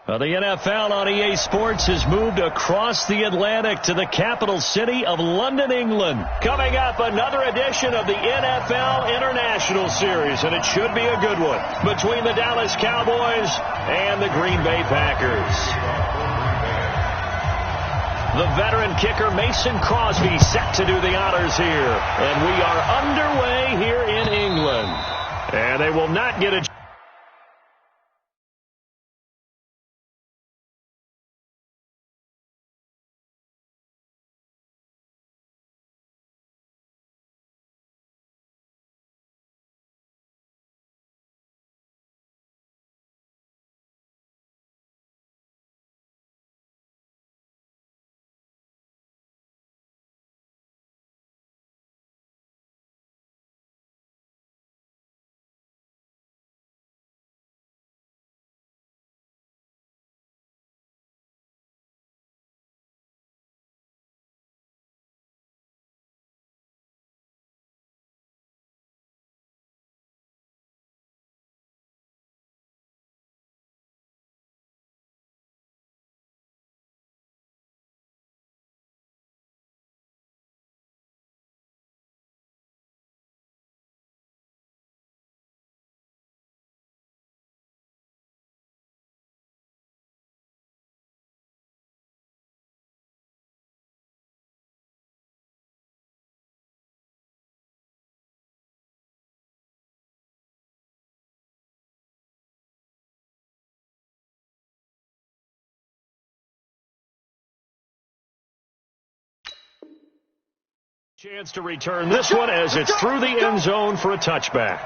The NFL on EA Sports has moved across the Atlantic to the capital city of London, England. Coming up, another edition of the NFL International Series, and it should be a good one, between the Dallas Cowboys and the Green Bay Packers. The veteran kicker Mason Crosby set to do the honors here, and we are underway here in England. And they will not get a chance to return this one as it's through the end zone for a touchback.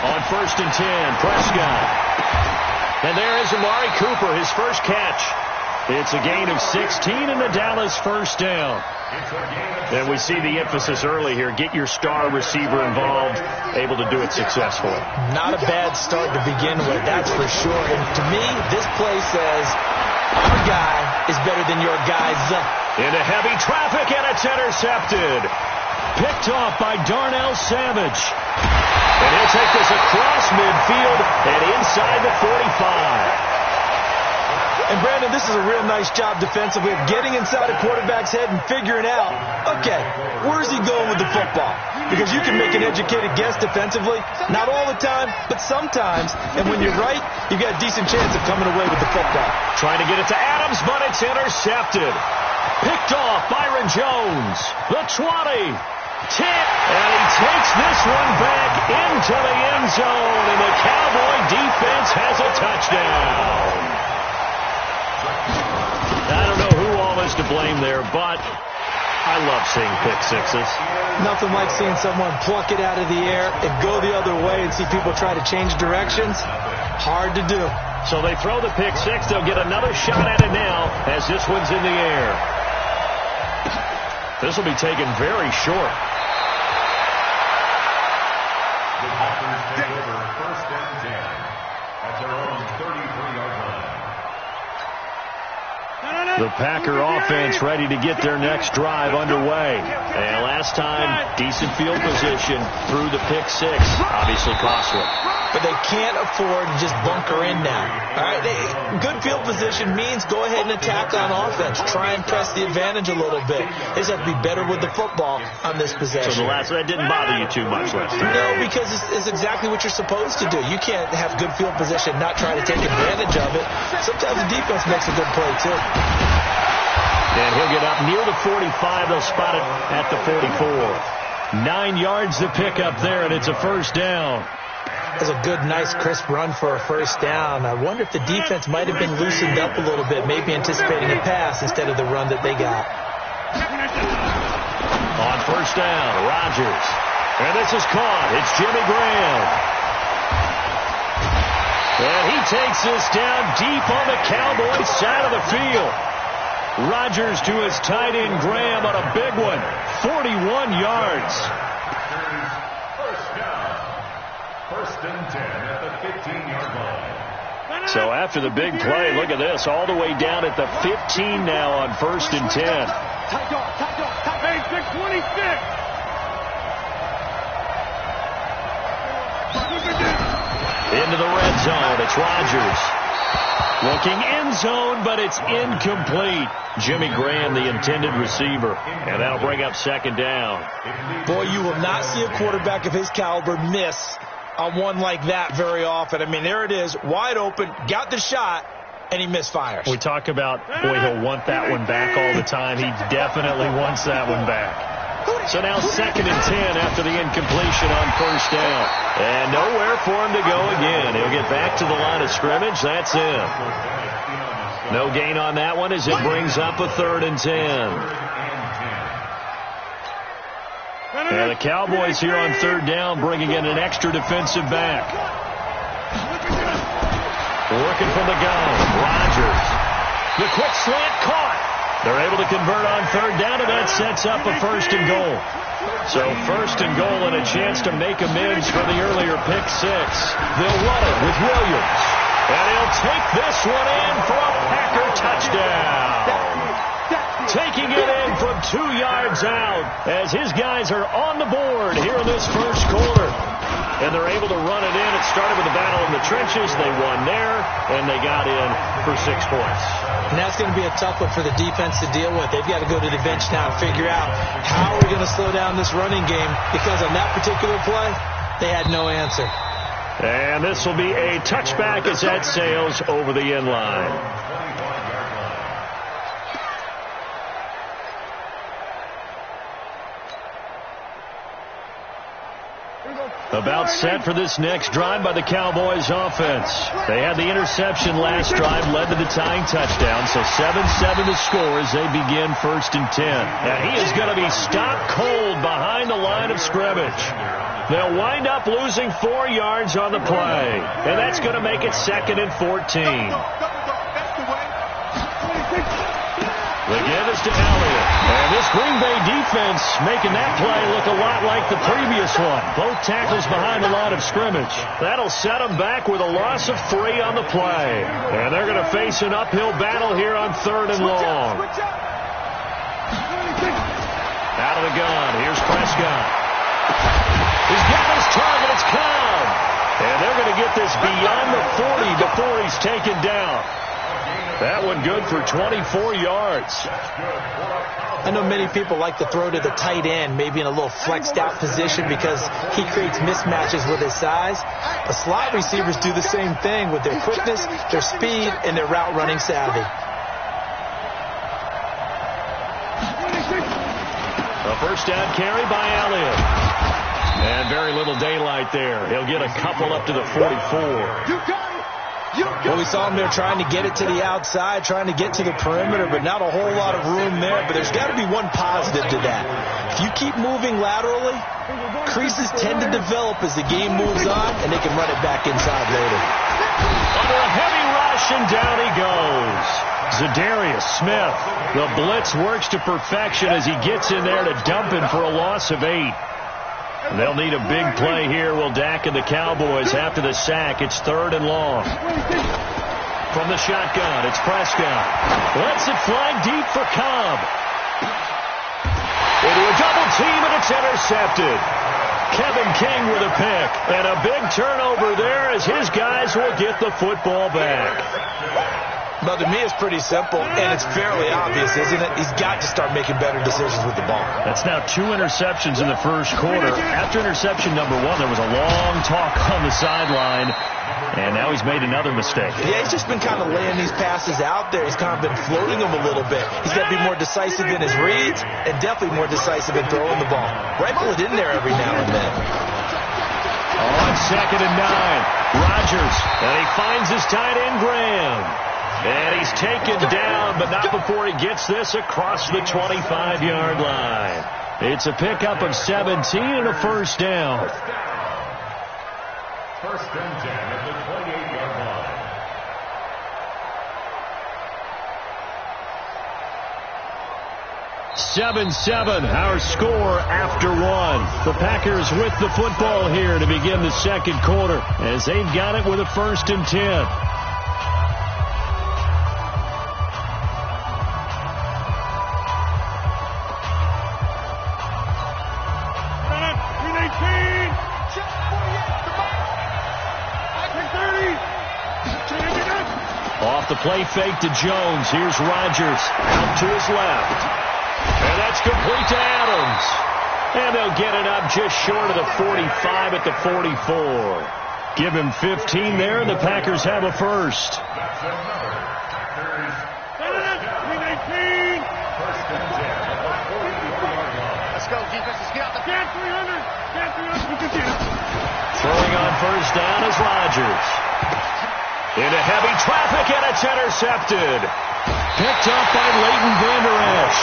On 1st and 10, Prescott. And there is Amari Cooper, his first catch. It's a gain of 16 and the Dallas first down. And we see the emphasis early here. Get your star receiver involved, able to do it successfully. Not a bad start to begin with, that's for sure. And to me, this play says our guy is better than your guys. Into heavy traffic, and it's intercepted. Picked off by Darnell Savage. And he'll take this across midfield and inside the 45. And, Brandon, this is a real nice job defensively of getting inside a quarterback's head and figuring out, okay, where's he going with the football? Because you can make an educated guess defensively, not all the time, but sometimes. And when you're right, you've got a decent chance of coming away with the football. Trying to get it to Adams, but it's intercepted. Picked off Byron Jones. The 20. Tip. And he takes this one back into the end zone, and the Cowboy defense has a touchdown. I don't know who all is to blame there, but I love seeing pick sixes. Nothing like seeing someone pluck it out of the air and go the other way and see people try to change directions. Hard to do. So they throw the pick six. They'll get another shot at it now as this one's in the air. This will be taken very short. The Packers take over 1st and 10 at their own 33-yard line. The Packer offense ready to get their next drive underway. And last time, decent field position through the pick six. Obviously costly. But they can't afford to just bunker in now. All right, good field position means go ahead and attack on offense. Try and press the advantage a little bit. They just have to be better with the football on this possession. So that didn't bother you too much last time? No, because it's exactly what you're supposed to do. You can't have good field position, not try to take advantage of it. Sometimes the defense makes a good play, too. And he'll get up near the 45. They'll spot it at the 44. 9 yards to pick up there, and it's a first down. That's a good, nice, crisp run for a first down. I wonder if the defense might have been loosened up a little bit, maybe anticipating a pass instead of the run that they got. On first down, Rodgers. And this is caught. It's Jimmy Graham. And he takes this down deep on the Cowboys side of the field. Rodgers to his tight end Graham on a big one. 41 yards. First down. 1st and 10 at the 15-yard line. So after the big play, look at this, all the way down at the 15 now on 1st and 10. Hey, 626. Into the red zone, it's Rodgers. Looking end zone, but it's incomplete. Jimmy Graham, the intended receiver. And that'll bring up 2nd down. Boy, you will not see a quarterback of his caliber miss on one like that very often. I mean, there it is, wide open, got the shot, and he misfires. We talk about, boy, he'll want that one back all the time. He definitely wants that one back. So now 2nd and 10 after the incompletion on 1st down. And nowhere for him to go again. He'll get back to the line of scrimmage. That's it. No gain on that one as it brings up a 3rd and 10. And the Cowboys here on 3rd down bringing in an extra defensive back. Working from the gun. Rodgers. The quick slant caught. They're able to convert on 3rd down, and that sets up a 1st and goal. So 1st and goal and a chance to make amends for the earlier pick 6. They'll run it with Williams. And he'll take this one in for a Packer touchdown. Taking it in from 2 yards out as his guys are on the board here in this first quarter. And they're able to run it in. It started with a battle in the trenches. They won there, and they got in for 6 points. And that's going to be a tough one for the defense to deal with. They've got to go to the bench now and figure out how we're going to slow down this running game, because on that particular play, they had no answer. And this will be a touchback as that sails over the end line. About set for this next drive by the Cowboys offense. They had the interception last drive, led to the tying touchdown. So 7-7 to score as they begin 1st and 10. And he is going to be stopped cold behind the line of scrimmage. They'll wind up losing 4 yards on the play. And that's going to make it 2nd and 14. The give is to Elliott. And this Green Bay defense making that play look a lot like the previous one. Both tackles behind the line of scrimmage. That'll set them back with a loss of 3 on the play. And they're going to face an uphill battle here on 3rd and long. Out of the gun. Here's Prescott. He's got his target. It's Cobb. And they're going to get this beyond the 40 before he's taken down. That one good for 24 yards. I know many people like to throw to the tight end, maybe in a little flexed out position because he creates mismatches with his size. But slot receivers do the same thing with their quickness, their speed, and their route running savvy. A 1st down carry by Elliott. And very little daylight there. He'll get a couple up to the 44. Well, we saw him there trying to get it to the outside, trying to get to the perimeter, but not a whole lot of room there. But there's got to be one positive to that. If you keep moving laterally, creases tend to develop as the game moves on, and they can run it back inside later. Under a heavy rush, and down he goes. Za'Darius Smith. The blitz works to perfection as he gets in there to dump him for a loss of 8. They'll need a big play here, will Dak and the Cowboys after the sack. It's 3rd and long. From the shotgun, it's Prescott. Lets it fly deep for Cobb. Into a double team, and it's intercepted. Kevin King with a pick. And a big turnover there as his guys will get the football back. But to me, it's pretty simple, and it's fairly obvious, isn't it? He's got to start making better decisions with the ball. That's now 2 interceptions in the first quarter. After interception number 1, there was a long talk on the sideline, and now he's made another mistake. Yeah, he's just been kind of laying these passes out there. He's kind of been floating them a little bit. He's got to be more decisive in his reads and definitely more decisive in throwing the ball. Rifle it in there every now and then. On 2nd and 9, Rodgers, and he finds his tight end, Graham. And he's taken down, but not before he gets this across the 25-yard line. It's a pickup of 17 and a 1st down. 1st and 10 at the 28-yard line. Seven, our score after 1. The Packers with the football here to begin the second quarter as they've got it with a 1st and 10. Off the play fake to Jones. Here's Rodgers out to his left. And that's complete to Adams. And they'll get it up just short of the 45 at the 44. Give him 15 there, and the Packers have a first. Let's go, defense. Let's get out the field. 300. Throwing on first down is Rodgers. Into heavy traffic, and it's intercepted. Picked up by Leighton Vander Esch.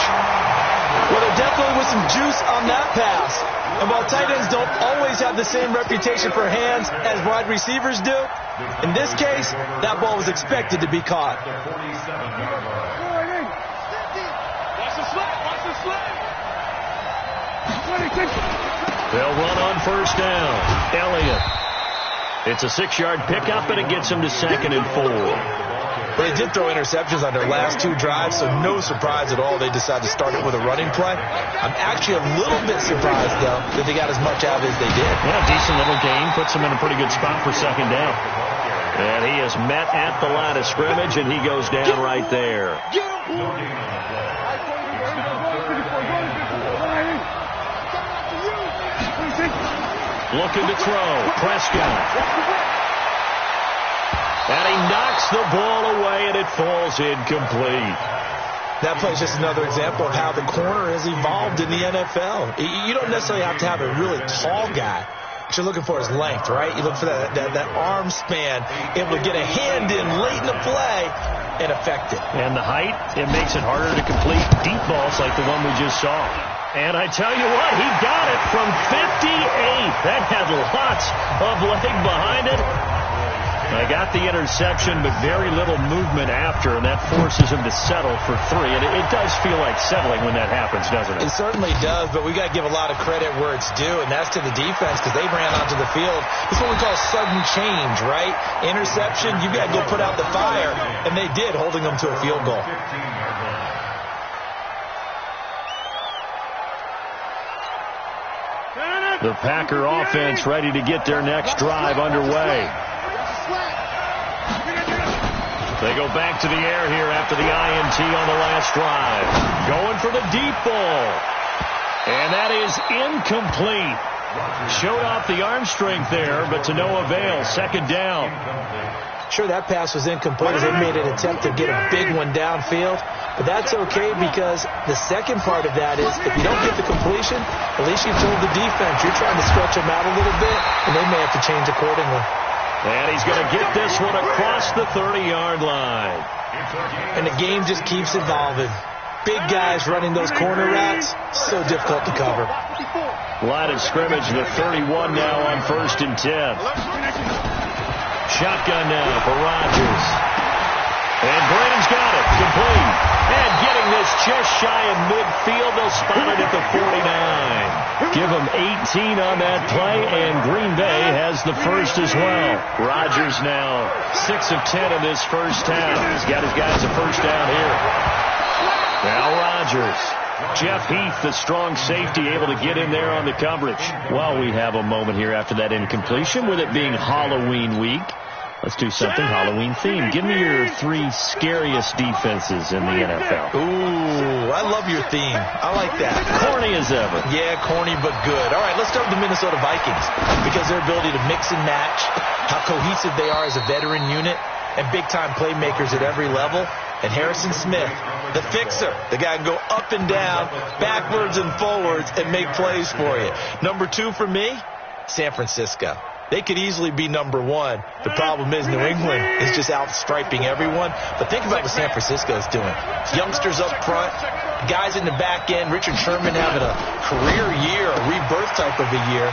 Well, there definitely was some juice on that pass. And while tight ends don't always have the same reputation for hands as wide receivers do, in this case, that ball was expected to be caught. Watch the slip. Watch the slip. 26. They'll run on first down. Elliott. It's a 6-yard pickup, and it gets him to 2nd and 4. They did throw interceptions on their last 2 drives, so no surprise at all they decided to start it with a running play. I'm actually a little bit surprised, though, that they got as much out of it as they did. Yeah, decent little gain. Puts him in a pretty good spot for 2nd down. And he is met at the line of scrimmage, and he goes down right there. Looking to throw. Prescott. And he knocks the ball away, and it falls incomplete. That play is just another example of how the corner has evolved in the NFL. You don't necessarily have to have a really tall guy. What you're looking for is length, right? You look for that arm span, able to get a hand in late in the play and affect it. And the height, it makes it harder to complete deep balls like the one we just saw. And I tell you what, he got it from 58. That had lots of leg behind it. I got the interception, but very little movement after, and that forces him to settle for 3. And it does feel like settling when that happens, doesn't it? It certainly does, but we got to give a lot of credit where it's due, and that's to the defense because they ran onto the field. It's what we call sudden change, right? Interception, you got to go put out the fire, and they did, holding them to a field goal. The Packer offense ready to get their next drive underway. They go back to the air here after the INT on the last drive. Going for the deep ball. And that is incomplete. Showed off the arm strength there, but to no avail. 2nd down. Sure, that pass was incomplete as they made an attempt to get a big one downfield. But that's okay because the second part of that is if you don't get the completion, at least you've told the defense you're trying to stretch them out a little bit, and they may have to change accordingly. And he's going to get this one across the 30-yard line. And the game just keeps evolving. Big guys running those corner routes, so difficult to cover. Line of scrimmage, the 31 now on 1st and 10. Shotgun now for Rodgers. And Braden's got it. Complete. And getting this just shy of midfield. They'll spot it at the 49. Give them 18 on that play, and Green Bay has the first as well. Rodgers now 6 of 10 in this first half. He's got his guys a first down here. Now Rodgers. Jeff Heath, the strong safety, able to get in there on the coverage. Well, we have a moment here after that incompletion with it being Halloween week. Let's do something Halloween themed. Give me your 3 scariest defenses in the NFL. Ooh, I love your theme. I like that. Corny as ever. Yeah, corny but good. All right, let's start with the Minnesota Vikings because their ability to mix and match, how cohesive they are as a veteran unit, and big-time playmakers at every level. And Harrison Smith, the fixer, the guy can go up and down, backwards and forwards, and make plays for you. Number 2 for me, San Francisco. They could easily be number 1. The problem is New England is just outstriping everyone. But think about what San Francisco is doing. Youngsters up front, guys in the back end. Richard Sherman having a career year, a rebirth type of a year.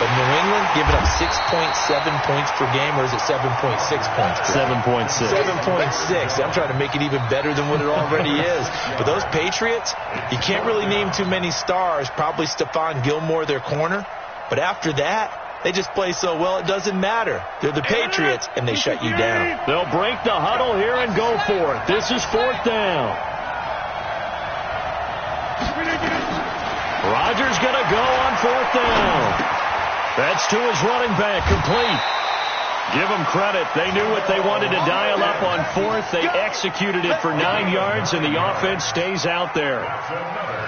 But New England giving up 6.7 points per game, or is it 7.6 points? 7.6. 7.6. I'm trying to make it even better than what it already is. But those Patriots, you can't really name too many stars. Probably Stephon Gilmore, their corner. But after that, They just play so well it doesn't matter. They're the Patriots, and they shut you down. They'll break the huddle here and go for it. This is 4th down. Rodgers going to go on 4th down. That's to his running back, complete. Give them credit. They knew what they wanted to dial up on 4th. They executed it for 9 yards, and the offense stays out there.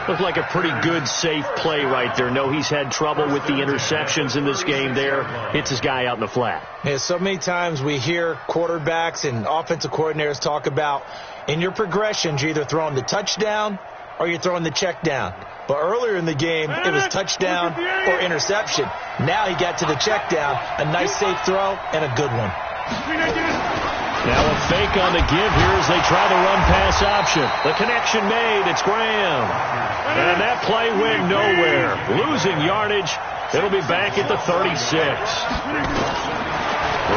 Looked like a pretty good, safe play right there. No, he's had trouble with the interceptions in this game there. Hits his guy out in the flat. Yeah, so many times we hear quarterbacks and offensive coordinators talk about in your progressions, you're either throwing the touchdown or you're throwing the check down. But earlier in the game, it was touchdown or interception. Now he got to the check down. A nice safe throw and a good one. Now a fake on the give here as they try the run-pass option. The connection made. It's Graham. And that play went nowhere. Losing yardage. It'll be back at the 36.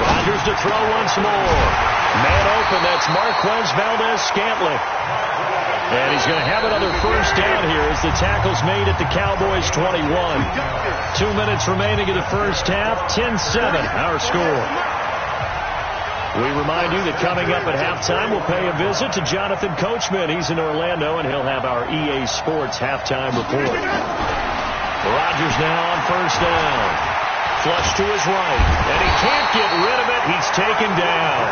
Rodgers to throw once more. Man open. That's Marquez Valdez-Scantling. And he's going to have another first down here as the tackle's made at the Cowboys' 21. 2 minutes remaining in the first half. 10-7, our score. We remind you that coming up at halftime, we'll pay a visit to Jonathan Coachman. He's in Orlando, and he'll have our EA Sports halftime report. Rodgers now on first down. Flush to his right, and he can't get rid of it. He's taken down.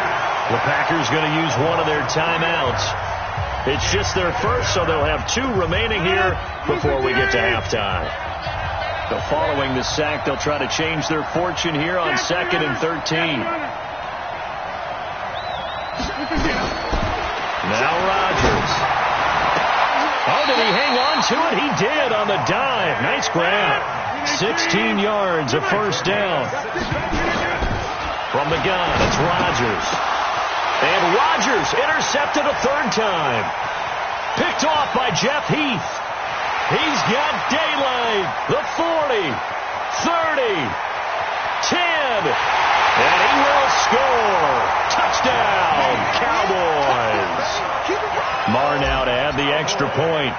The Packers going to use one of their timeouts. It's just their first, so they'll have 2 remaining here before we get to halftime. So following the sack, they'll try to change their fortune here on 2nd and 13. Now Rodgers. Oh, did he hang on to it? He did on the dive. Nice grab. 16 yards, a first down. From the gun, it's Rodgers. And Rodgers intercepted a 3rd time. Picked off by Jeff Heath. He's got daylight. The 40, 30, 10. And he will score. Touchdown, Cowboys. Marr now to add the extra point.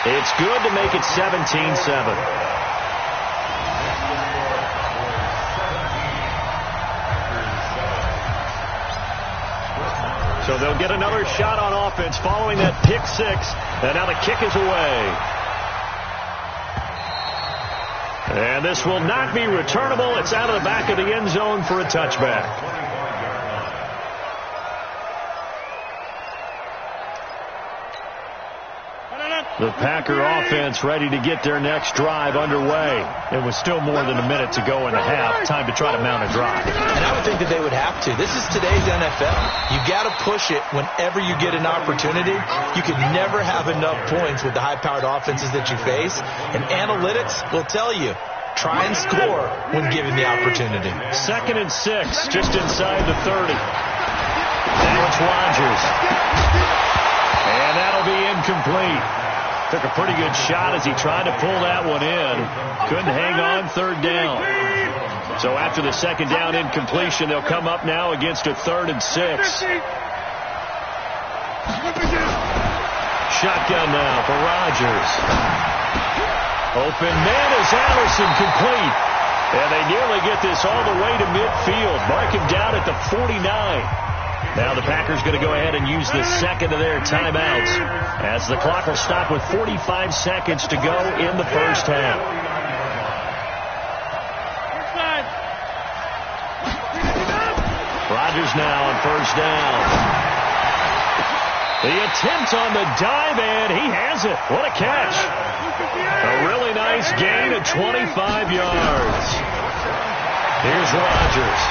It's good to make it 17-7. So they'll get another shot on offense following that pick 6. And now the kick is away. And this will not be returnable. It's out of the back of the end zone for a touchback. The Packer offense ready to get their next drive underway. It was still more than a minute to go in the half. Time to try to mount a drive. And I would think that they would have to. This is today's NFL. You got to push it whenever you get an opportunity. You can never have enough points with the high-powered offenses that you face. And analytics will tell you, try and score when given the opportunity. 2nd and 6, just inside the 30. Now it's Rodgers. And that'll be incomplete. Took a pretty good shot as he tried to pull that one in. Couldn't hang on 3rd down. So after the 2nd down incompletion, they'll come up now against a 3rd and 6. Shotgun now for Rodgers. Open man is Allison, complete. And they nearly get this all the way to midfield. Mark him down at the 49. Now the Packers going to go ahead and use the 2nd of their timeouts as the clock will stop with 45 seconds to go in the first half. Rodgers now on first down. The attempt on the dive, and he has it. What a catch. A really nice gain of 25 yards. Here's Rodgers.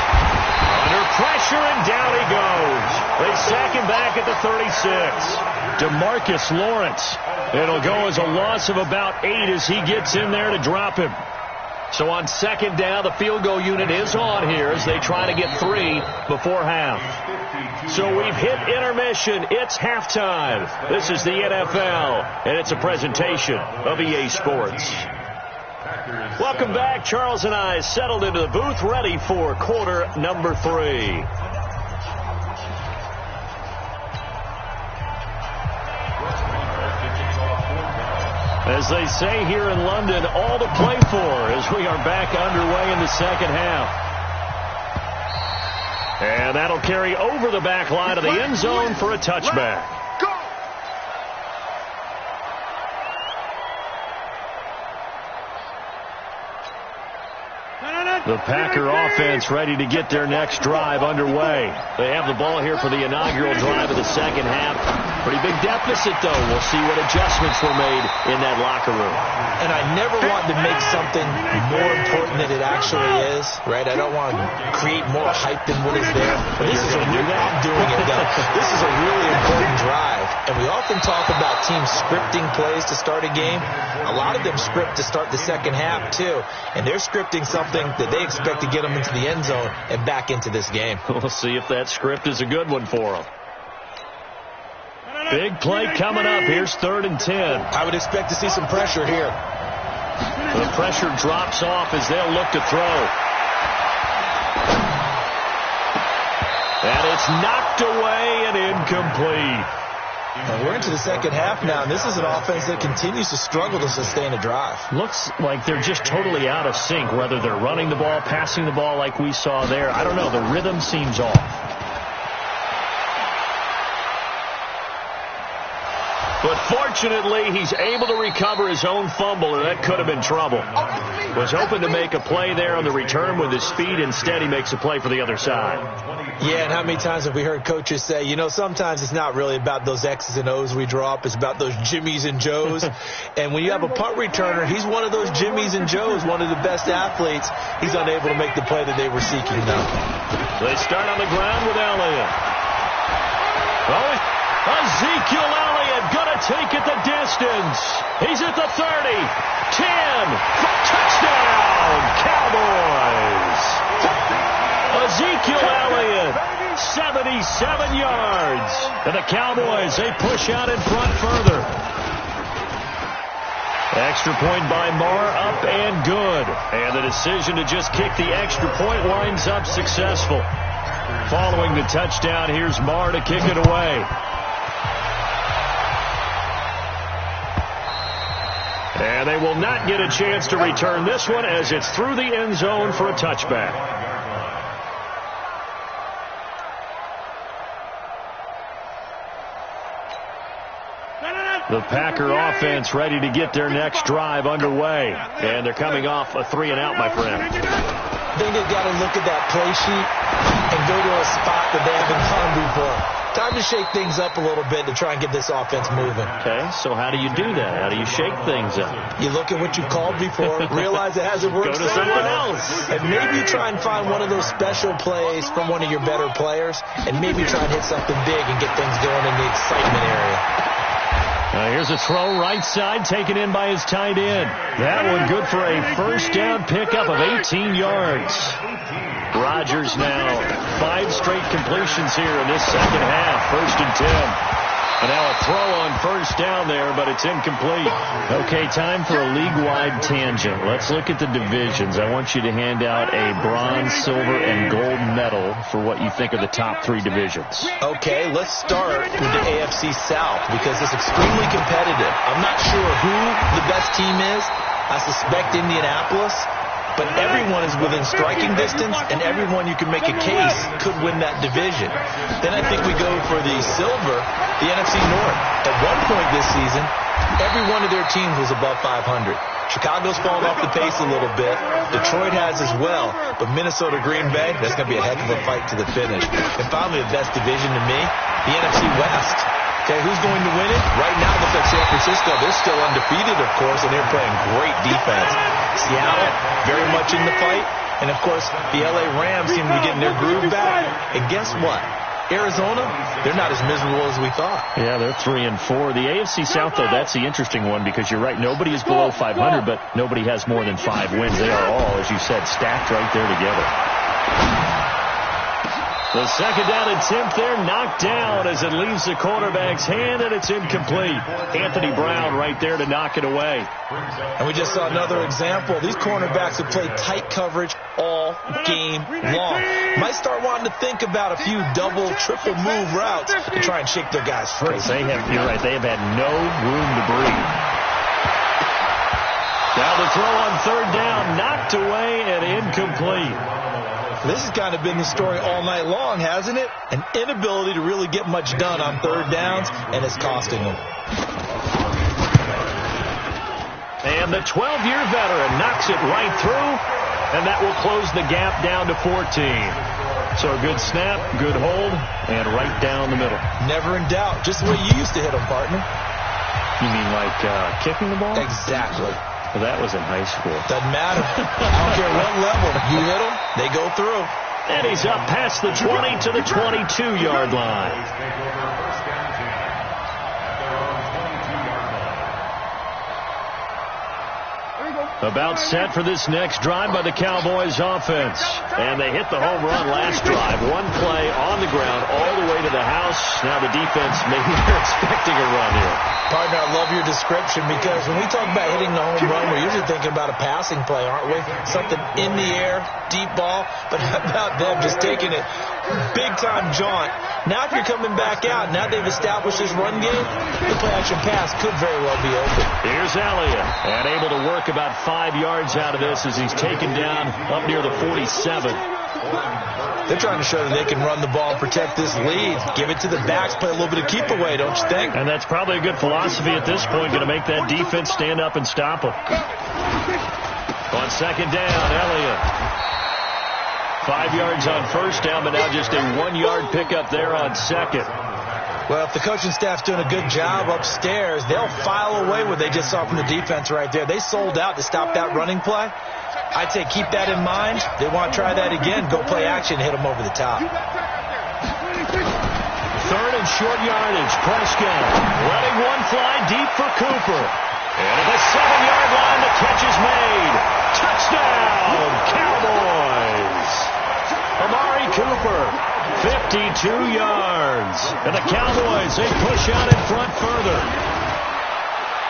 Under pressure, and down he goes. They sack him back at the 36. DeMarcus Lawrence. It'll go as a loss of about 8 as he gets in there to drop him. So on 2nd down, the field goal unit is on here as they try to get 3 before half. So we've hit intermission. It's halftime. This is the NFL, and it's a presentation of EA Sports. Welcome back. Charles and I settled into the booth, ready for quarter number 3. As they say here in London, all to play for as we are back underway in the second half. And that'll carry over the back line of the end zone for a touchback. The Packer offense ready to get their next drive underway. They have the ball here for the inaugural drive of the second half. Pretty big deficit, though. We'll see what adjustments were made in that locker room. And I never want to make something more important than it actually is, right? I don't want to create more hype than what is there. But this is I'm doing it, though. This is a really important drive. And we often talk about teams scripting plays to start a game. A lot of them script to start the second half, too. And they're scripting something that they expect to get them into the end zone and back into this game. We'll see if that script is a good one for them. Big play coming up. Here's 3rd and 10. I would expect to see some pressure here. The pressure drops off as they'll look to throw. And it's knocked away and incomplete. And we're into the second half now, and this is an offense that continues to struggle to sustain a drive. Looks like they're just totally out of sync, whether they're running the ball, passing the ball like we saw there. I don't know. The rhythm seems off. But fortunately, he's able to recover his own fumble, or that could have been trouble. Was hoping to make a play there on the return with his speed. Instead, he makes a play for the other side. Yeah, and how many times have we heard coaches say, you know, sometimes it's not really about those X's and O's we draw up. It's about those Jimmies and Joes. And when you have a punt returner, he's one of those Jimmies and Joes, one of the best athletes. He's unable to make the play that they were seeking now. They start on the ground with Elliott. Ezekiel Elliott going to take it the distance. He's at the 30, 10, touchdown, Cowboys. Ezekiel Elliott, 77 yards. And the Cowboys, they push out in front further. Extra point by Marr, up and good. And the decision to just kick the extra point winds up successful. Following the touchdown, here's Marr to kick it away. And they will not get a chance to return this one as it's through the end zone for a touchback. The Packer offense ready to get their next drive underway. And they're coming off a 3-and-out, my friend. I think they've got to look at that play sheet and go to a spot that they haven't gone before. Time to shake things up a little bit to try and get this offense moving. Okay, so how do you do that? How do you shake things up? You look at what you called before, realize it hasn't worked. Go to something else. And maybe you try and find one of those special plays from one of your better players, and maybe try and hit something big and get things going in the excitement area. Here's a throw right side taken in by his tight end. That one good for a first down pickup of 18 yards. Rodgers now 5 straight completions here in this second half. 1st and 10. And now a throw on first down there, but it's incomplete. Okay, time for a league-wide tangent. Let's look at the divisions. I want you to hand out a bronze, silver, and gold medal for what you think are the top 3 divisions. Okay, let's start with the AFC South because it's extremely competitive. I'm not sure who the best team is. I suspect Indianapolis. But everyone is within striking distance, and everyone you can make a case could win that division. Then I think we go for the silver, the NFC North. At one point this season, every one of their teams was above 500. Chicago's fallen off the pace a little bit. Detroit has as well. But Minnesota, Green Bay, that's going to be a heck of a fight to the finish. And finally, the best division to me, the NFC West. Okay, who's going to win it? Right now, it looks like San Francisco. They're still undefeated, of course, and they're playing great defense. Seattle, very much in the fight. And, of course, the L.A. Rams seem to be getting their groove back. And guess what? Arizona, they're not as miserable as we thought. Yeah, they're 3-4. The AFC South, though, that's the interesting one because you're right. Nobody is below 500, but nobody has more than 5 wins. They are all, as you said, stacked right there together. The second down attempt there knocked down as it leaves the quarterback's hand, and it's incomplete. Anthony Brown right there to knock it away. And we just saw another example. These cornerbacks have played tight coverage all game long. Might start wanting to think about a few double, triple move routes to try and shake their guys free. You're right, they have had no room to breathe. Now the throw on third down, knocked away and incomplete. This has kind of been the story all night long, hasn't it? An inability to really get much done on third downs, and it's costing them. And the 12-year veteran knocks it right through, and that will close the gap down to 14. So a good snap, good hold, and right down the middle. Never in doubt. Just the way you used to hit them, partner. You mean like kicking the ball? Exactly. Well, that was in high school. Doesn't matter. I don't care what level. You hit them, they go through. And he's up past the 20 to the 22-yard line. About set for this next drive by the Cowboys offense. And they hit the home run last drive. One play on the ground all the way to the house. Now the defense, maybe they're expecting a run here. Partner, I love your description because when we talk about hitting the home run, we're usually thinking about a passing play, aren't we? Something in the air, deep ball. But how about them just taking it big-time jaunt? Now if you're coming back out, now they've established this run game, the play-action pass could very well be open. Here's Elliott, and able to work about 5 yards out of this as he's taken down up near the 47. They're trying to show that they can run the ball and protect this lead. Give it to the backs, play a little bit of keep away, don't you think? And that's probably a good philosophy at this point, going to make that defense stand up and stop them. On second down, Elliott. 5 yards on first down, but now just a 1-yard pickup there on second. Well, if the coaching staff's doing a good job upstairs, they'll file away what they just saw from the defense right there. They sold out to stop that running play. I'd say keep that in mind. They want to try that again. Go play action, hit them over the top. Third and short yardage. Prescott letting one fly deep for Cooper. And at the 7-yard line, the catch is made. Touchdown, Cowboys. Amari Cooper, 52 yards. And the Cowboys, they push out in front further.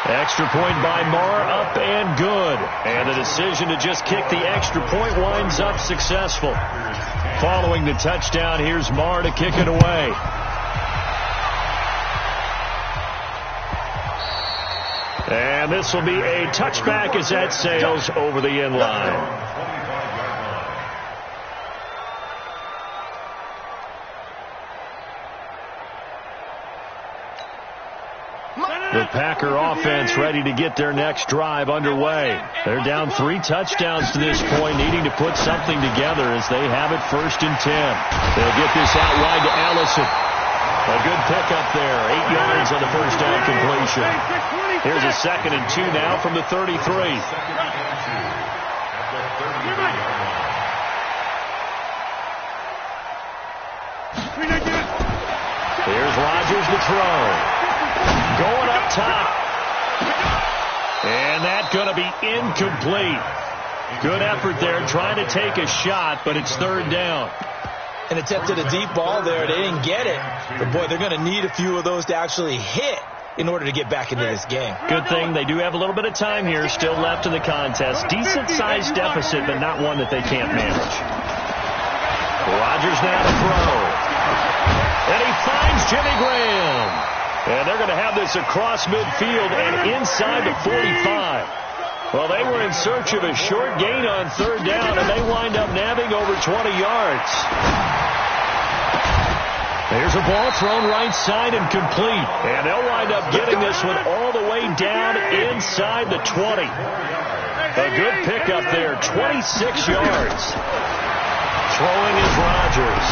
Extra point by Marr, up and good. And the decision to just kick the extra point winds up successful. Following the touchdown, here's Marr to kick it away. And this will be a touchback as that sails over the end line. The Packer offense ready to get their next drive underway. They're down 3 touchdowns to this point, needing to put something together as they have it 1st and 10. They'll get this out wide to Allison. A good pickup there, 8 yards on the first down completion. Here's a 2nd and 2 now from the 33. Here's Rodgers to throw. Going up top. And that's going to be incomplete. Good effort there, trying to take a shot, but it's 3rd down. An attempt at a deep ball there. They didn't get it. But, boy, they're going to need a few of those to actually hit in order to get back into this game. Good thing they do have a little bit of time here still left in the contest. Decent-sized deficit, but not one that they can't manage. Rodgers now to throw. And he finds Jimmy Graham. And they're going to have this across midfield and inside the 45. Well, they were in search of a short gain on 3rd down, and they wind up nabbing over 20 yards. There's a ball thrown right side and complete. And they'll wind up getting this one all the way down inside the 20. A good pickup there, 26 yards. Throwing is Rodgers.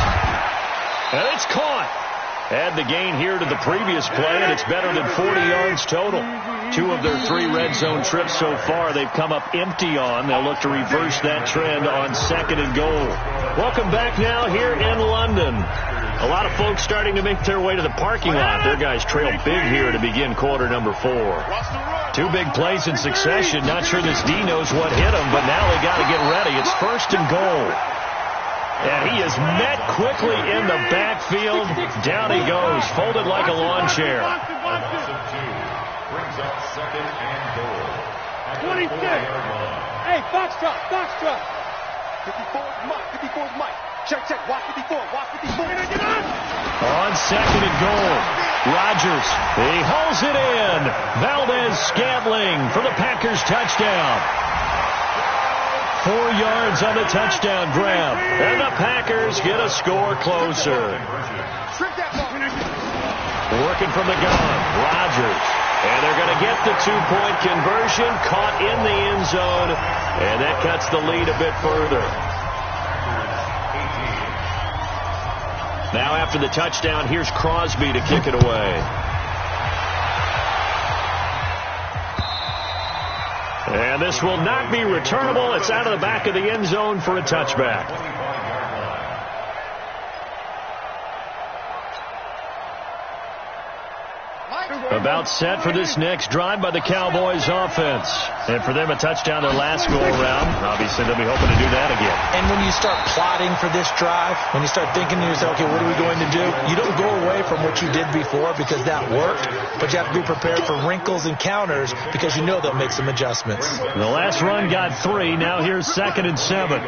And it's caught. Add the gain here to the previous play, and it's better than 40 yards total. 2 of their 3 red zone trips so far they've come up empty on. They'll look to reverse that trend on 2nd and goal. Welcome back now here in London. A lot of folks starting to make their way to the parking lot. Their guys trail big here to begin quarter number 4. 2 big plays in succession. Not sure this D knows what hit him, but now they got to get ready. It's 1st and goal. And he is met quickly in the backfield. Down he goes, folded like a lawn chair. Brings up 2nd and goal. 26. Hey, Foxtrot. 54's Mike. Check. Walk 54. On second and goal, Rodgers, he hauls it in. Valdez-Scantling for the Packers touchdown. 4 yards on the touchdown grab, and the Packers get a score closer. Working from the gun, Rodgers. And they're going to get the 2-point conversion, caught in the end zone, and that cuts the lead a bit further. Now after the touchdown, here's Crosby to kick it away. And this will not be returnable. It's out of the back of the end zone for a touchback. About set for this next drive by the Cowboys offense. And for them, a touchdown their last go-around. Obviously, they'll be hoping to do that again. And when you start plotting for this drive, when you start thinking to yourself, okay, what are we going to do? You don't go away from what you did before because that worked, but you have to be prepared for wrinkles and counters because you know they'll make some adjustments. The last run got 3. Now here's 2nd and 7.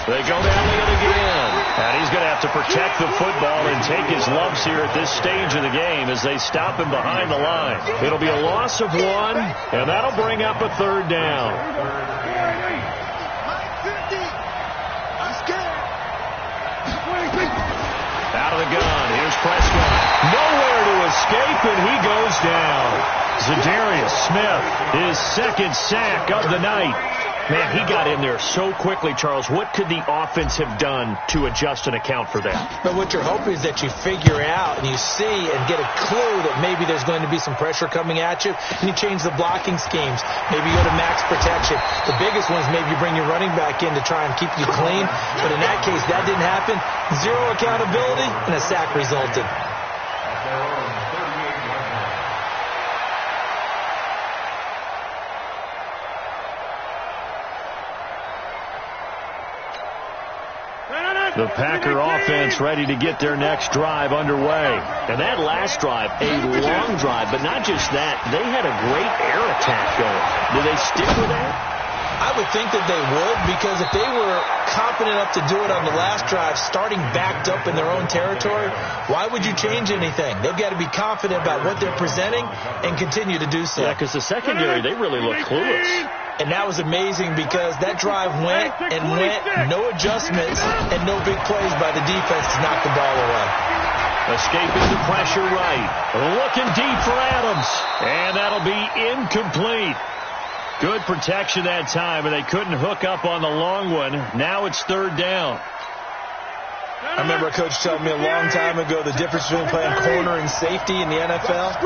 They go down it again. And he's going to have to protect the football and take his lumps here at this stage of the game as they stop him behind the line. It'll be a loss of 1, and that'll bring up a 3rd down. Out of the gun. Here's Prescott. Nowhere to escape, and he goes down. Zadarius Smith, his 2nd sack of the night. Man, he got in there so quickly, Charles. What could the offense have done to adjust and account for that? But what you're hoping is that you figure out and you see and get a clue that maybe there's going to be some pressure coming at you, and you change the blocking schemes. Maybe you go to max protection. The biggest one is maybe you bring your running back in to try and keep you clean. But in that case, that didn't happen. 0 accountability, and a sack resulted. The Packer offense ready to get their next drive underway. And that last drive, a long drive, but not just that. They had a great air attack going. Do they stick with that? I would think that they would, because if they were confident enough to do it on the last drive, starting backed up in their own territory, why would you change anything? They've got to be confident about what they're presenting and continue to do so. Yeah, because the secondary, they really look clueless. And that was amazing because that drive went and went, no adjustments, and no big plays by the defense to knock the ball away. Escaping the pressure right. Looking deep for Adams. And that'll be incomplete. Good protection that time, and they couldn't hook up on the long one. Now it's 3rd down. I remember a coach telling me a long time ago the difference between playing corner and safety in the NFL.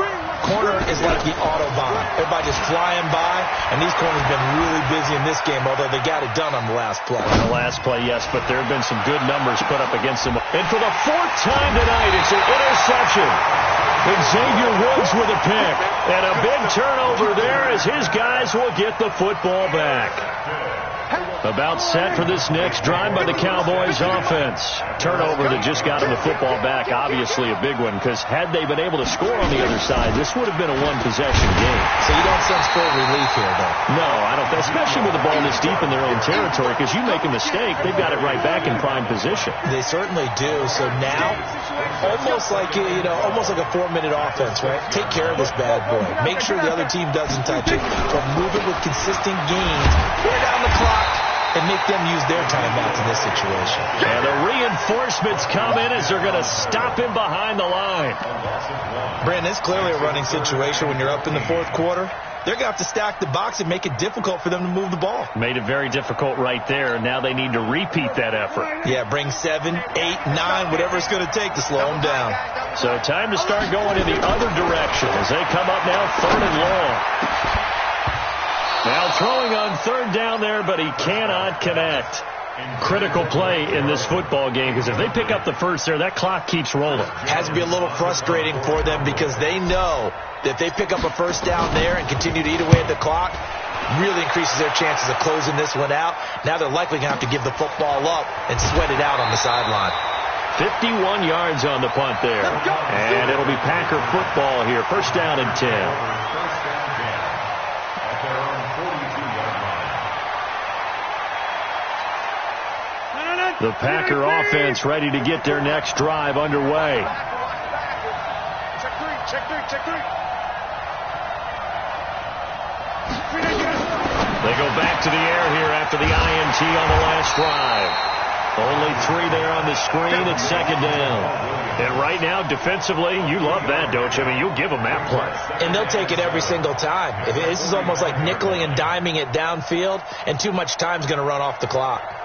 Corner is like the Autobahn. Everybody just flying by, and these corners have been really busy in this game, although they got it done on the last play. The last play, yes, but there have been some good numbers put up against them. And for the 4th time tonight, it's an interception. Xavier Woods with a pick. And a big turnover there as his guys will get the football back. About set for this next drive by the Cowboys offense. Turnover that just got him the football back. Obviously a big one, because had they been able to score on the other side, this would have been a one-possession game. So you don't sense full relief here, though? No, I don't. Especially with the ball this deep in their own territory, because you make a mistake, they've got it right back in prime position. They certainly do. So now, almost like a 4-minute offense, right? Take care of this bad boy. Make sure the other team doesn't touch it, but move it with consistent gains. Wear down the clock and make them use their timeouts in this situation. And the reinforcements come in as they're going to stop him behind the line. Brandon, it's clearly a running situation when you're up in the 4th quarter. They're going to have to stack the box and make it difficult for them to move the ball. Made it very difficult right there. Now they need to repeat that effort. Yeah, bring 7, 8, 9, whatever it's going to take to slow them down. So time to start going in the other direction as they come up now 3rd and long. Now throwing on 3rd down there, but he cannot connect. Critical play in this football game, because if they pick up the first there, that clock keeps rolling. Has to be a little frustrating for them because they know that if they pick up a first down there and continue to eat away at the clock, really increases their chances of closing this one out. Now they're likely going to have to give the football up and sweat it out on the sideline. 51 yards on the punt there. And it'll be Packer football here. 1st down and 10. The Packer offense ready to get their next drive underway. Check three. They go back to the air here after the INT on the last drive. Only 3 there on the screen. It's second down. And right now, defensively, you love that, don't you? I mean, you'll give them that play. And they'll take it every single time. This is almost like nickeling and diming it downfield, and too much time's going to run off the clock.